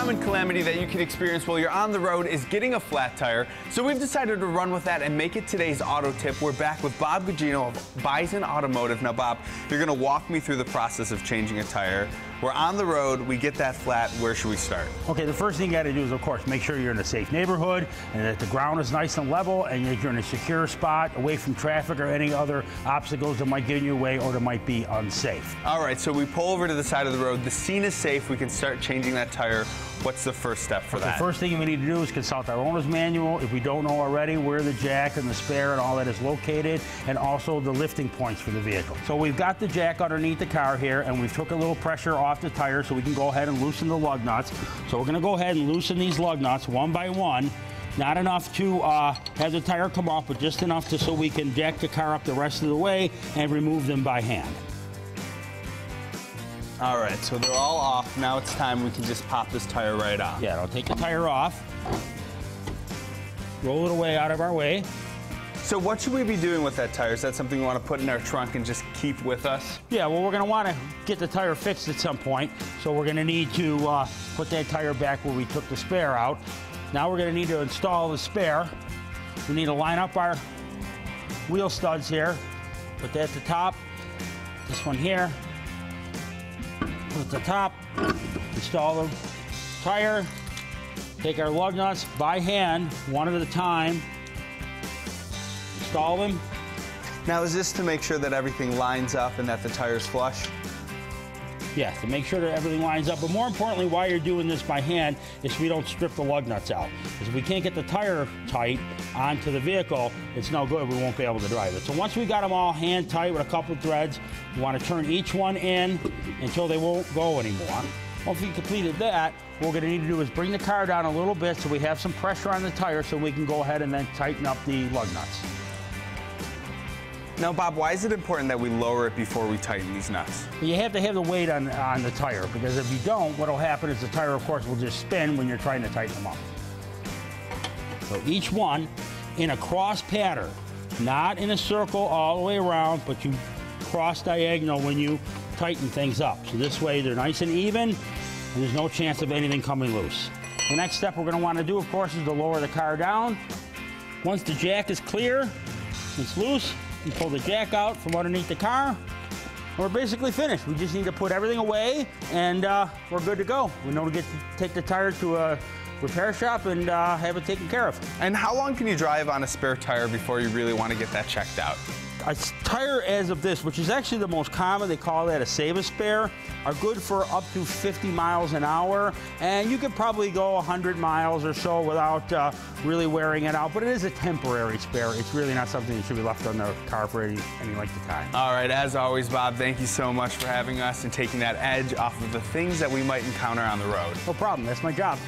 common calamity that you can experience while you're on the road is getting a flat tire. So we've decided to run with that and make it today's auto tip. We're back with Bob Gugino of Bison Automotive. Now, Bob, you're going to walk me through the process of changing a tire. We're on the road, we get that flat, where should we start? Okay, the first thing you gotta do is, of course, make sure you're in a safe neighborhood and that the ground is nice and level and that you're in a secure spot away from traffic or any other obstacles that might get in your way or that might be unsafe. All right, so we pull over to the side of the road. The scene is safe. We can start changing that tire. What's the first step for that? The first thing we need to do is consult our owner's manual. If we don't know already where the jack and the spare and all that is located, and also the lifting points for the vehicle. So we've got the jack underneath the car here, and we've took a little pressure off the tire so we can go ahead and loosen the lug nuts. So we're gonna go ahead and loosen these lug nuts one by one. Not enough to have the tire come off, but just enough so we can jack the car up the rest of the way and remove them by hand. All right, so they're all off. Now it's time we can just pop this tire right on. Yeah, I'll take the tire off, roll it away out of our way. So what should we be doing with that tire? Is that something we want to put in our trunk and just keep with us? Yeah, well, we're going to want to get the tire fixed at some point, so we're going to need to put that tire back where we took the spare out. Now we're going to need to install the spare. We need to line up our wheel studs here. Put that at the top, this one here. Put at the top, install the tire, take our lug nuts by hand, one at a time, install them. Now, is this to make sure that everything lines up and that the tire's flush? Yeah, to make sure that everything lines up. But more importantly, why you're doing this by hand is so we don't strip the lug nuts out. Because if we can't get the tire tight onto the vehicle, it's no good. We won't be able to drive it. So once we got them all hand tight with a couple of threads, we want to turn each one in until they won't go anymore. Once we completed that, what we're going to need to do is bring the car down a little bit so we have some pressure on the tire so we can go ahead and then tighten up the lug nuts. Now, Bob, why is it important that we lower it before we tighten these nuts? You have to have the weight on the tire, because if you don't, what will happen is the tire, of course, will just spin when you're trying to tighten them up. So each one in a cross pattern, not in a circle all the way around, but you cross diagonal when you tighten things up. So this way they're nice and even, and there's no chance of anything coming loose. The next step we're going to want to do, of course, is to lower the car down. Once the jack is clear, it's loose, you pull the jack out from underneath the car. We're basically finished. We just need to put everything away, and we're good to go. We know to take the tire to a repair shop and have it taken care of. And how long can you drive on a spare tire before you really want to get that checked out? A tire as of this, which is actually the most common, they call that a save-a-spare, are good for up to 50 miles an hour, and you could probably go 100 miles or so without really wearing it out, but it is a temporary spare. It's really not something that should be left on the car for any length of time. All right, as always, Bob, thank you so much for having us and taking that edge off of the things that we might encounter on the road. No problem, that's my job.